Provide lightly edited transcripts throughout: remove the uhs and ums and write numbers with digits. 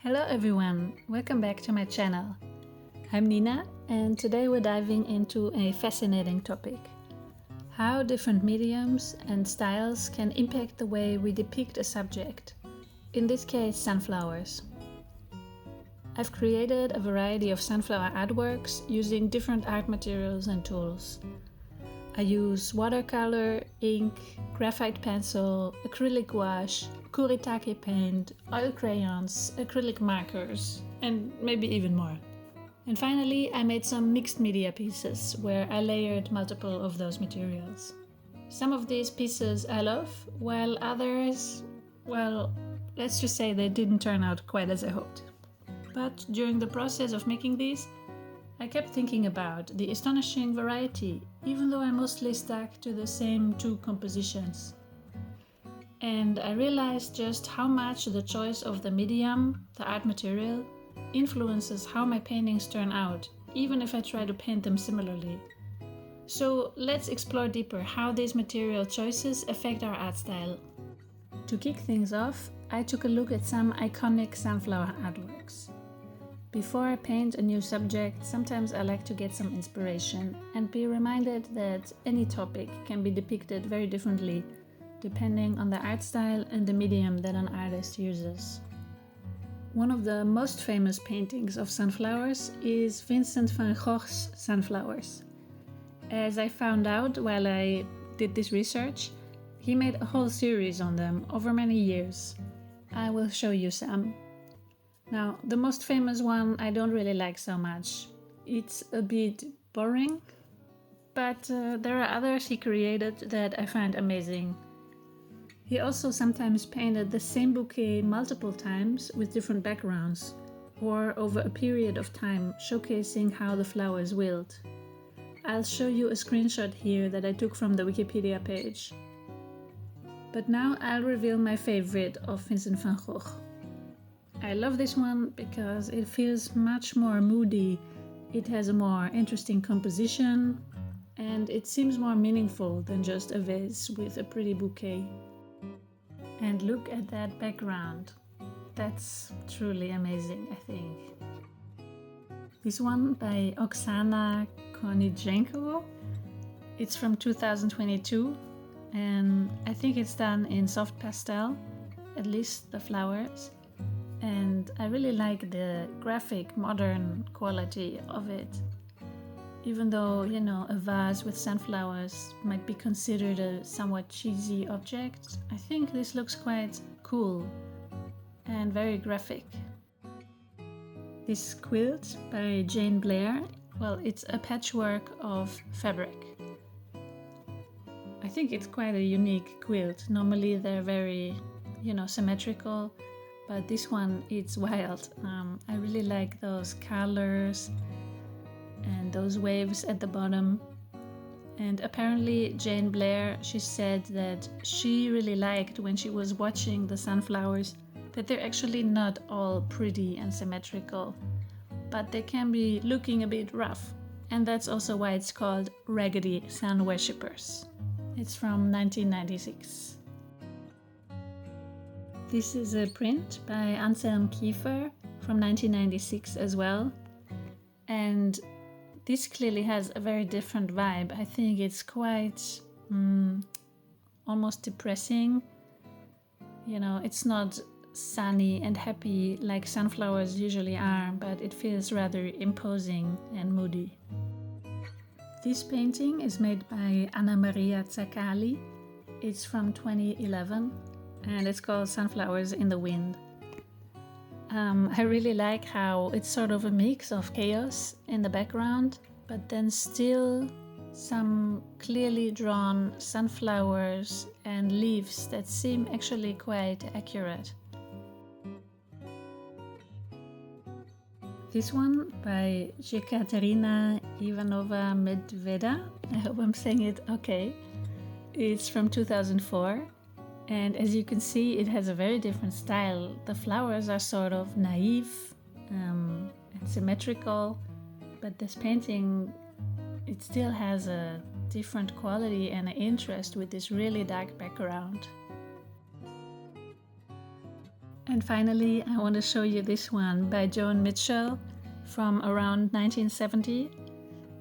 Hello everyone, welcome back to my channel. I'm Nina and today we're diving into a fascinating topic. How different mediums and styles can impact the way we depict a subject, in this case sunflowers. I've created a variety of sunflower artworks using different art materials and tools. I use watercolor, ink, graphite pencil, acrylic gouache, kuretake paint, oil crayons, acrylic markers, and maybe even more. And finally, I made some mixed media pieces where I layered multiple of those materials. Some of these pieces I love, while others, well, let's just say they didn't turn out quite as I hoped. But during the process of making these, I kept thinking about the astonishing variety, even though I mostly stuck to the same two compositions. And I realized just how much the choice of the medium, the art material, influences how my paintings turn out, even if I try to paint them similarly. So let's explore deeper how these material choices affect our art style. To kick things off, I took a look at some iconic sunflower artworks. Before I paint a new subject, sometimes I like to get some inspiration and be reminded that any topic can be depicted very differently depending on the art style and the medium that an artist uses. One of the most famous paintings of sunflowers is Vincent van Gogh's Sunflowers. As I found out while I did this research, he made a whole series on them over many years. I will show you some. Now, the most famous one I don't really like so much. It's a bit boring, but there are others he created that I find amazing. He also sometimes painted the same bouquet multiple times with different backgrounds, or over a period of time, showcasing how the flowers wilt. I'll show you a screenshot here that I took from the Wikipedia page. But now I'll reveal my favorite of Vincent van Gogh. I love this one because it feels much more moody, it has a more interesting composition, and it seems more meaningful than just a vase with a pretty bouquet. And look at that background. That's truly amazing, I think. This one by Oksana Kornijenko. It's from 2022, and I think it's done in soft pastel, at least the flowers. And I really like the graphic, modern quality of it. Even though, a vase with sunflowers might be considered a somewhat cheesy object, I think this looks quite cool and very graphic. This quilt by Jane Blair, well, it's a patchwork of fabric. I think it's quite a unique quilt. Normally they're very, symmetrical. But this one, it's wild. I really like those colors and those waves at the bottom. And apparently Jane Blair, she said that she really liked when she was watching the sunflowers that they're actually not all pretty and symmetrical, but they can be looking a bit rough. And that's also why it's called Raggedy Sun Worshippers. It's from 1996. This is a print by Anselm Kiefer from 1996 as well. And this clearly has a very different vibe. I think it's quite almost depressing. It's not sunny and happy like sunflowers usually are, but it feels rather imposing and moody. This painting is made by Anna Maria Zaccali. It's from 2011. And it's called Sunflowers in the Wind. I really like how it's sort of a mix of chaos in the background, but then still some clearly drawn sunflowers and leaves that seem actually quite accurate. This one by Yekaterina Ivanova Medveda, I hope I'm saying it okay. It's from 2004. And as you can see, it has a very different style. The flowers are sort of naive and symmetrical, but this painting, it still has a different quality and an interest with this really dark background. And finally, I want to show you this one by Joan Mitchell from around 1970,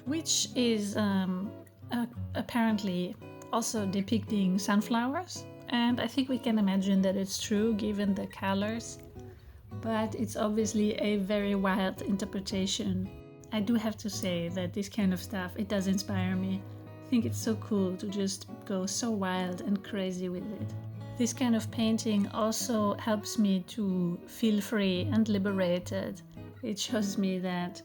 which is apparently also depicting sunflowers. And I think we can imagine that it's true given the colors, but it's obviously a very wild interpretation. I do have to say that this kind of stuff, it does inspire me. I think it's so cool to just go so wild and crazy with it. This kind of painting also helps me to feel free and liberated. It shows me that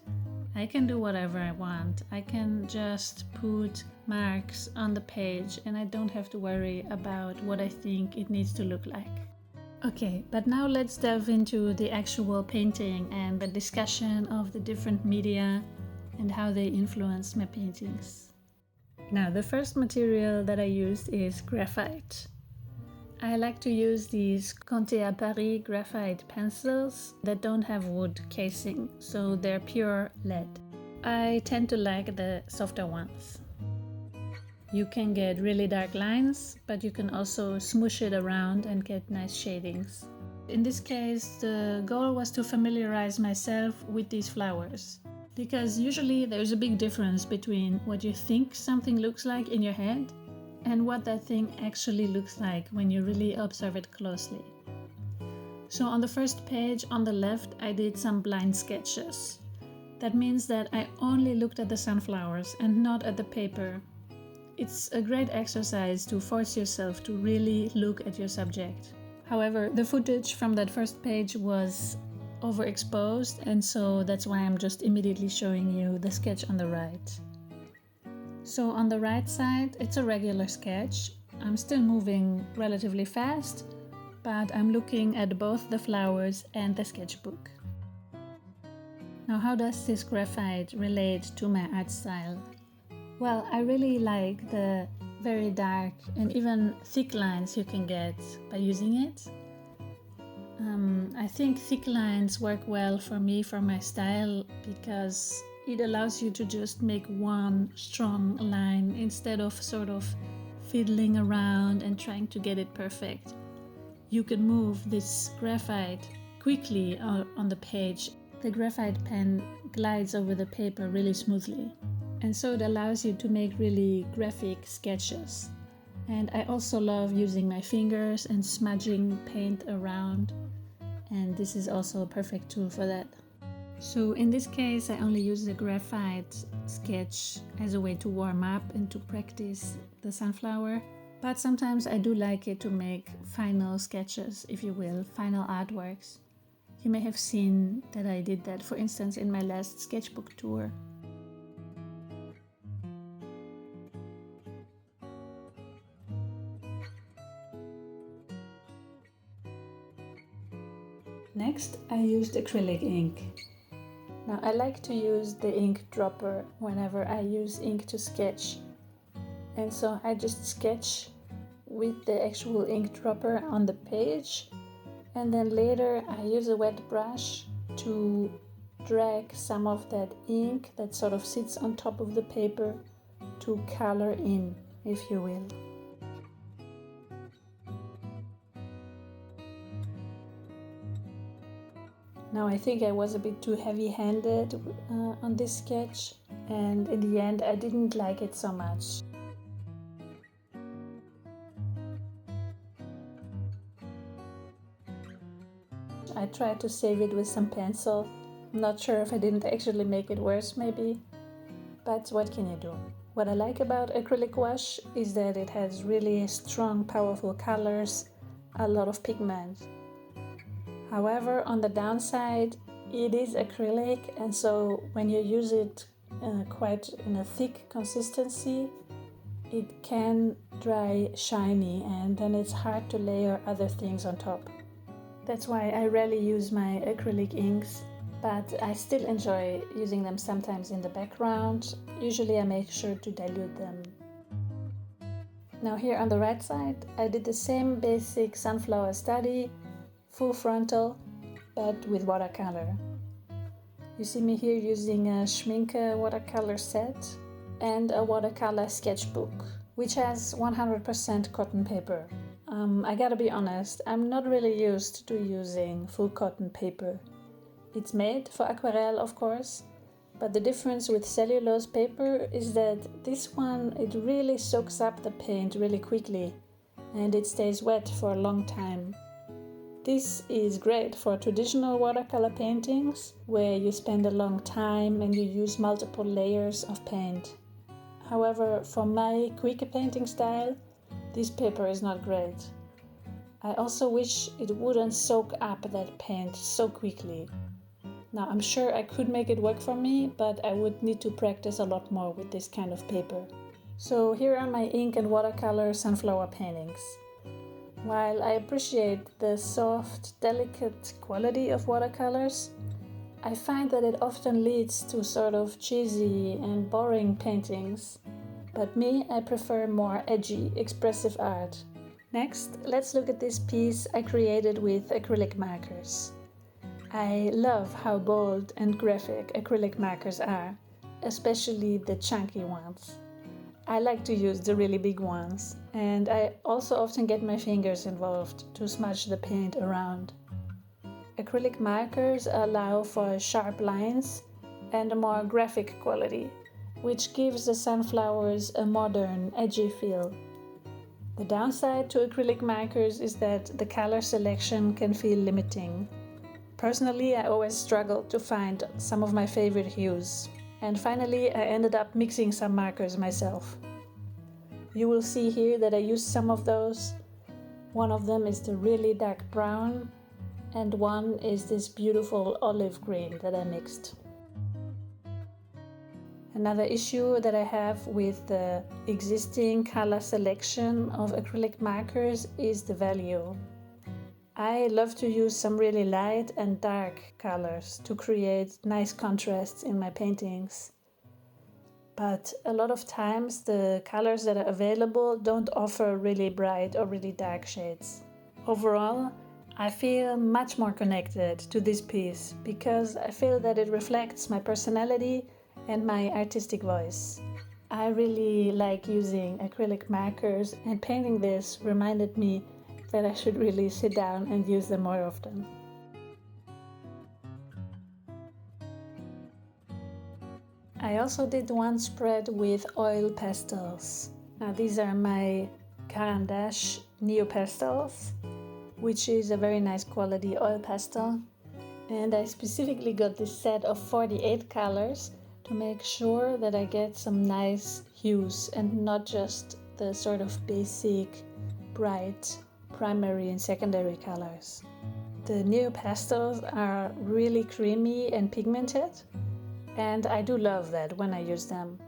I can do whatever I want. I can just put marks on the page and I don't have to worry about what I think it needs to look like. Okay, but now let's delve into the actual painting and the discussion of the different media and how they influence my paintings. Now, the first material that I used is graphite. I like to use these Conte à Paris graphite pencils that don't have wood casing, so they're pure lead. I tend to like the softer ones. You can get really dark lines, but you can also smoosh it around and get nice shadings. In this case, the goal was to familiarize myself with these flowers, because usually there's a big difference between what you think something looks like in your head and what that thing actually looks like when you really observe it closely. So on the first page on the left, I did some blind sketches. That means that I only looked at the sunflowers and not at the paper. It's a great exercise to force yourself to really look at your subject. However, the footage from that first page was overexposed, and so that's why I'm just immediately showing you the sketch on the right. So on the right side, it's a regular sketch. I'm still moving relatively fast, but I'm looking at both the flowers and the sketchbook. Now, how does this graphite relate to my art style? Well, I really like the very dark and even thick lines you can get by using it. I think thick lines work well for me, for my style, because it allows you to just make one strong line instead of sort of fiddling around and trying to get it perfect. You can move this graphite quickly on the page. The graphite pen glides over the paper really smoothly. And so it allows you to make really graphic sketches. And I also love using my fingers and smudging paint around. And this is also a perfect tool for that. So in this case, I only use the graphite sketch as a way to warm up and to practice the sunflower. But sometimes I do like it to make final sketches, if you will, final artworks. You may have seen that I did that, for instance, in my last sketchbook tour. Next, I used acrylic ink. Now, I like to use the ink dropper whenever I use ink to sketch. And so I just sketch with the actual ink dropper on the page. And then later I use a wet brush to drag some of that ink that sort of sits on top of the paper to color in, if you will. Now I think I was a bit too heavy-handed on this sketch, and in the end I didn't like it so much. I tried to save it with some pencil. I'm not sure if I didn't actually make it worse maybe, but what can you do? What I like about acrylic wash is that it has really strong, powerful colors, a lot of pigment. However, on the downside, it is acrylic, and so when you use it quite in a thick consistency, it can dry shiny, and then it's hard to layer other things on top. That's why I rarely use my acrylic inks, but I still enjoy using them sometimes in the background. Usually I make sure to dilute them. Now here on the right side, I did the same basic sunflower study, full frontal, but with watercolor. You see me here using a Schmincke watercolor set and a watercolor sketchbook, which has 100% cotton paper. I gotta be honest, I'm not really used to using full cotton paper. It's made for aquarelle, of course, but the difference with cellulose paper is that this one, it really soaks up the paint really quickly and it stays wet for a long time. This is great for traditional watercolor paintings where you spend a long time and you use multiple layers of paint. However, for my quick painting style, this paper is not great. I also wish it wouldn't soak up that paint so quickly. Now, I'm sure I could make it work for me, but I would need to practice a lot more with this kind of paper. So here are my ink and watercolor sunflower paintings. While I appreciate the soft, delicate quality of watercolors, I find that it often leads to sort of cheesy and boring paintings. But me, I prefer more edgy, expressive art. Next, let's look at this piece I created with acrylic markers. I love how bold and graphic acrylic markers are, especially the chunky ones. I like to use the really big ones, and I also often get my fingers involved to smudge the paint around. Acrylic markers allow for sharp lines and a more graphic quality, which gives the sunflowers a modern, edgy feel. The downside to acrylic markers is that the color selection can feel limiting. Personally, I always struggle to find some of my favorite hues. And finally, I ended up mixing some markers myself. You will see here that I used some of those. One of them is the really dark brown, and one is this beautiful olive green that I mixed. Another issue that I have with the existing color selection of acrylic markers is the value. I love to use some really light and dark colors to create nice contrasts in my paintings. But a lot of times the colors that are available don't offer really bright or really dark shades. Overall, I feel much more connected to this piece because I feel that it reflects my personality and my artistic voice. I really like using acrylic markers, and painting this reminded me that I should really sit down and use them more often. I also did one spread with oil pastels. Now these are my Caran d'Ache Neo Pastels, which is a very nice quality oil pastel. And I specifically got this set of 48 colors to make sure that I get some nice hues and not just the sort of basic, bright primary and secondary colors. The Neo Pastels are really creamy and pigmented, and I do love that when I use them.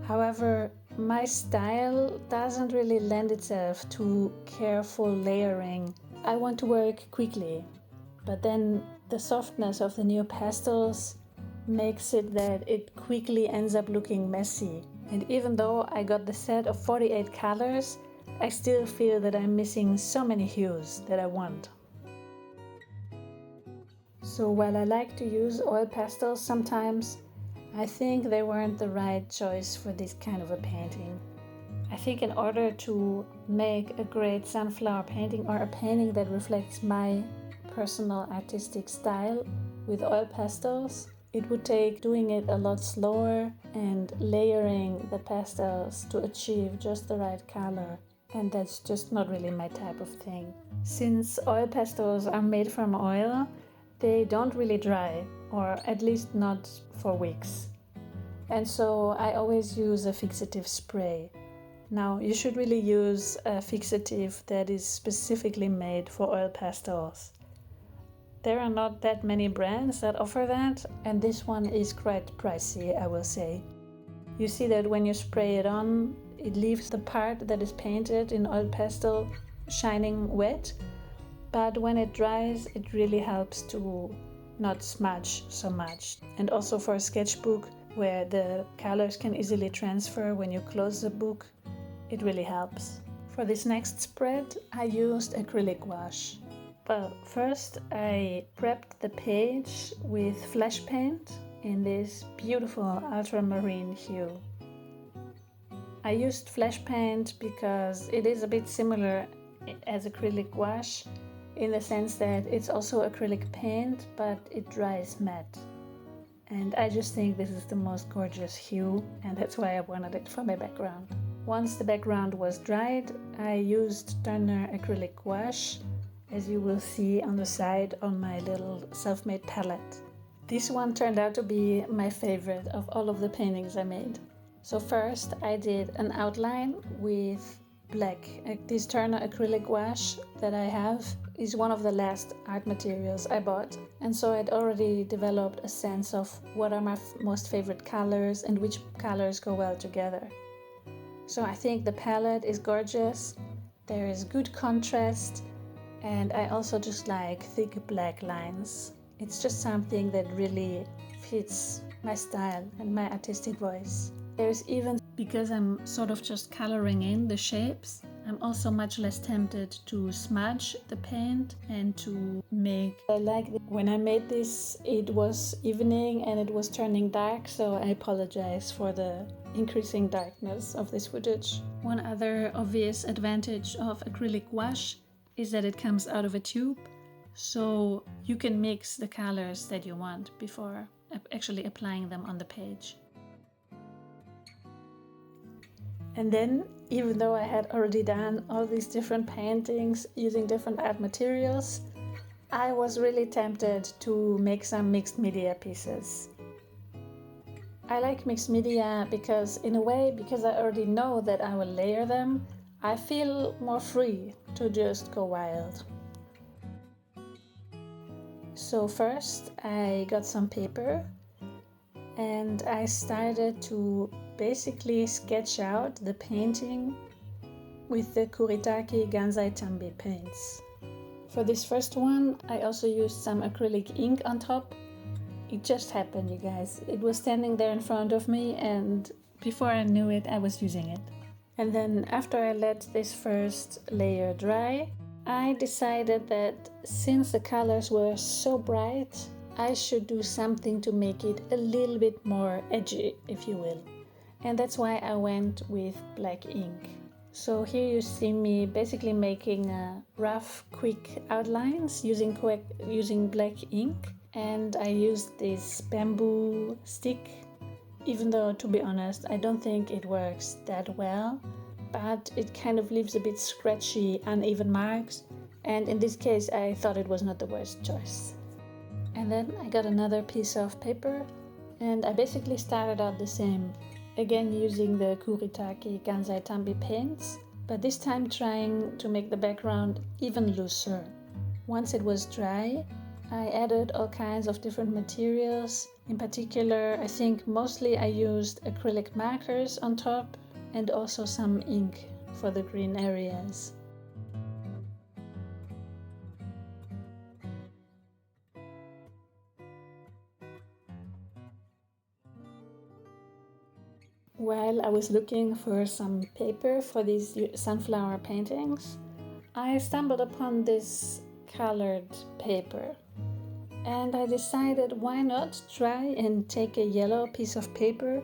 However, my style doesn't really lend itself to careful layering. I want to work quickly, but then the softness of the Neo Pastels makes it that it quickly ends up looking messy. And even though I got the set of 48 colors, I still feel that I'm missing so many hues that I want. So while I like to use oil pastels sometimes, I think they weren't the right choice for this kind of a painting. I think in order to make a great sunflower painting or a painting that reflects my personal artistic style with oil pastels, it would take doing it a lot slower and layering the pastels to achieve just the right color. And that's just not really my type of thing. Since oil pastels are made from oil, they don't really dry, or at least not for weeks. And so I always use a fixative spray. Now, you should really use a fixative that is specifically made for oil pastels. There are not that many brands that offer that, and this one is quite pricey, I will say. You see that when you spray it on, it leaves the part that is painted in oil pastel shining wet, but when it dries, it really helps to not smudge so much. And also for a sketchbook where the colors can easily transfer when you close the book, it really helps. For this next spread, I used acrylic wash. Well, first I prepped the page with flash paint in this beautiful ultramarine hue. I used flash paint because it is a bit similar as acrylic gouache, in the sense that it's also acrylic paint, but it dries matte. And I just think this is the most gorgeous hue, and that's why I wanted it for my background. Once the background was dried, I used Turner acrylic gouache, as you will see on the side on my little self-made palette. This one turned out to be my favorite of all of the paintings I made. So first I did an outline with black. This Turner acrylic gouache that I have is one of the last art materials I bought, and so I'd already developed a sense of what are my most favorite colors and which colors go well together. So I think the palette is gorgeous, there is good contrast, and I also just like thick black lines. It's just something that really fits my style and my artistic voice. There's even, because I'm sort of just coloring in the shapes, I'm also much less tempted to smudge the paint and to make... When I made this, it was evening and it was turning dark, so I apologize for the increasing darkness of this footage. One other obvious advantage of acrylic gouache is that it comes out of a tube, so you can mix the colors that you want before actually applying them on the page. And then, even though I had already done all these different paintings using different art materials, I was really tempted to make some mixed media pieces. I like mixed media because, in a way, because I already know that I will layer them, I feel more free to just go wild. So first I got some paper and I started to basically sketch out the painting with the Kuretake Gansai Tambi paints. For this first one, I also used some acrylic ink on top. It just happened, you guys. It was standing there in front of me, and before I knew it, I was using it. And then after I let this first layer dry, I decided that since the colors were so bright, I should do something to make it a little bit more edgy, if you will. And that's why I went with black ink. So here you see me basically making rough, quick outlines using black ink. And I used this bamboo stick, even though, to be honest, I don't think it works that well. But it kind of leaves a bit scratchy, uneven marks. And in this case, I thought it was not the worst choice. And then I got another piece of paper and I basically started out the same. Again using the Kuretake Gansai Tambi paints, but this time trying to make the background even looser. Once it was dry, I added all kinds of different materials. In particular, I think mostly I used acrylic markers on top and also some ink for the green areas. While I was looking for some paper for these sunflower paintings, I stumbled upon this colored paper. And I decided why not try and take a yellow piece of paper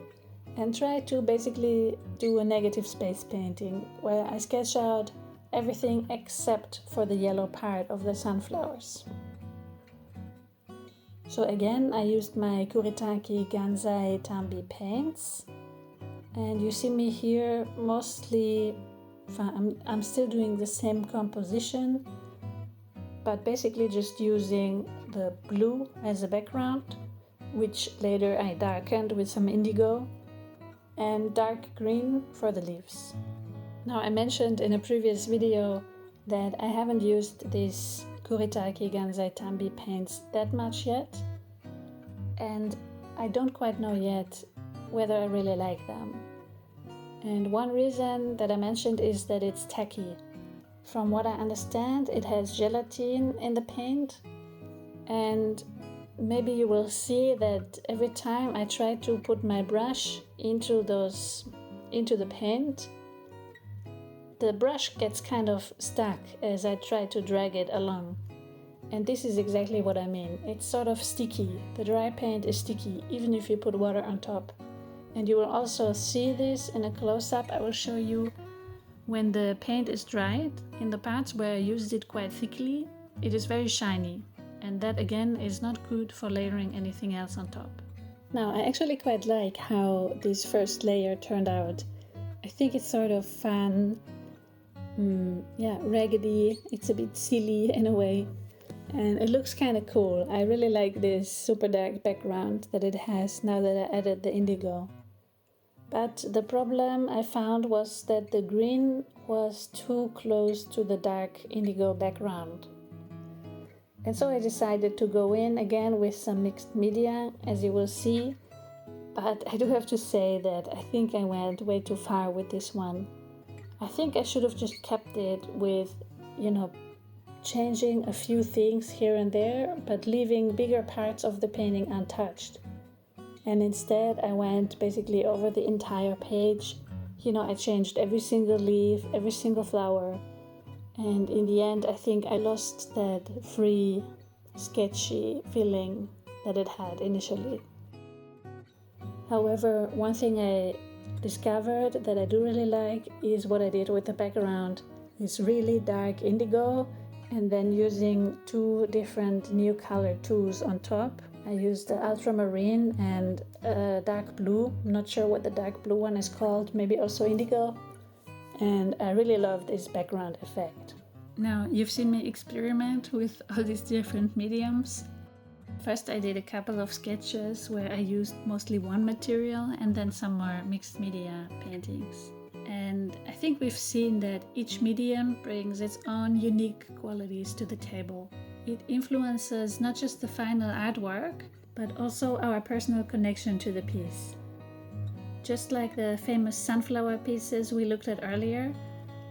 and try to basically do a negative space painting where I sketch out everything except for the yellow part of the sunflowers. So again, I used my Kuretake Gansai Tambi paints. And you see me here mostly, I'm still doing the same composition, but basically just using the blue as a background, which later I darkened with some indigo, and dark green for the leaves. Now, I mentioned in a previous video that I haven't used these Kuretake Gansai Tambi paints that much yet, and I don't quite know yet whether I really like them. And one reason that I mentioned is that it's tacky. From what I understand, it has gelatin in the paint, and maybe you will see that every time I try to put my brush into the paint, the brush gets kind of stuck as I try to drag it along. And this is exactly what I mean. It's sort of sticky. The dry paint is sticky, even if you put water on top. And you will also see this in a close-up I will show you When the paint is dried, in the parts where I used it quite thickly, it is very shiny, and that again is not good for layering anything else on top. Now, I actually quite like how this first layer turned out. I think it's sort of fun, raggedy, it's a bit silly in a way, and it looks kind of cool. I really like this super dark background that it has now that I added the indigo. But the problem I found was that the green was too close to the dark indigo background. And so I decided to go in again with some mixed media, as you will see. But I do have to say that I think I went way too far with this one. I think I should have just kept it with, changing a few things here and there, but leaving bigger parts of the painting untouched. And instead I went basically over the entire page. I changed every single leaf, every single flower. And in the end, I think I lost that free, sketchy feeling that it had initially. However, one thing I discovered that I do really like is what I did with the background. It's really dark indigo, and then using two different new color tools on top. I used the ultramarine and dark blue. I'm not sure what the dark blue one is called, maybe also indigo. And I really love this background effect. Now, you've seen me experiment with all these different mediums. First, I did a couple of sketches where I used mostly one material and then some more mixed media paintings. And I think we've seen that each medium brings its own unique qualities to the table. It influences not just the final artwork, but also our personal connection to the piece. Just like the famous sunflower pieces we looked at earlier,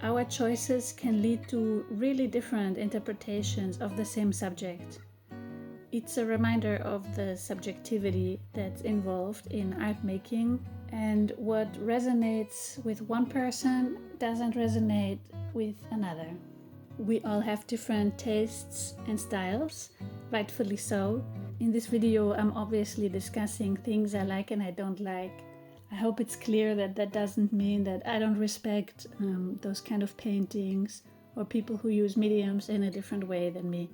our choices can lead to really different interpretations of the same subject. It's a reminder of the subjectivity that's involved in art making, and what resonates with one person doesn't resonate with another. We all have different tastes and styles, rightfully so. In this video, I'm obviously discussing things I like and I don't like. I hope it's clear that that doesn't mean that I don't respect those kind of paintings or people who use mediums in a different way than me.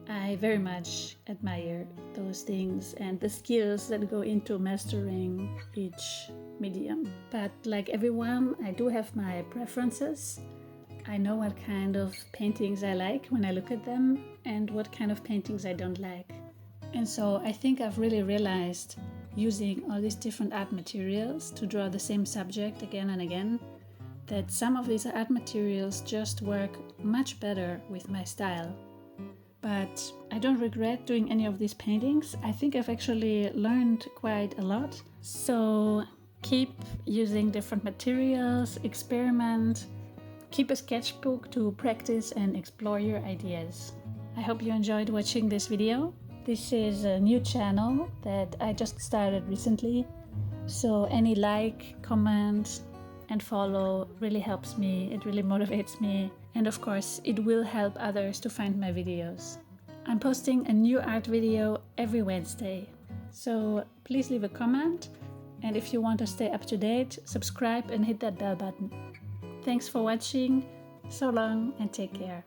I very much admire those things and the skills that go into mastering each medium. But like everyone, I do have my preferences. I know what kind of paintings I like when I look at them and what kind of paintings I don't like. And so I think I've really realized, using all these different art materials to draw the same subject again and again, that some of these art materials just work much better with my style. But I don't regret doing any of these paintings. I think I've actually learned quite a lot. So keep using different materials, experiment, keep a sketchbook to practice and explore your ideas. I hope you enjoyed watching this video. This is a new channel that I just started recently. So any like, comment, and follow really helps me. It really motivates me. And of course, it will help others to find my videos. I'm posting a new art video every Wednesday. So please leave a comment. And if you want to stay up to date, subscribe and hit that bell button. Thanks for watching. So long and take care.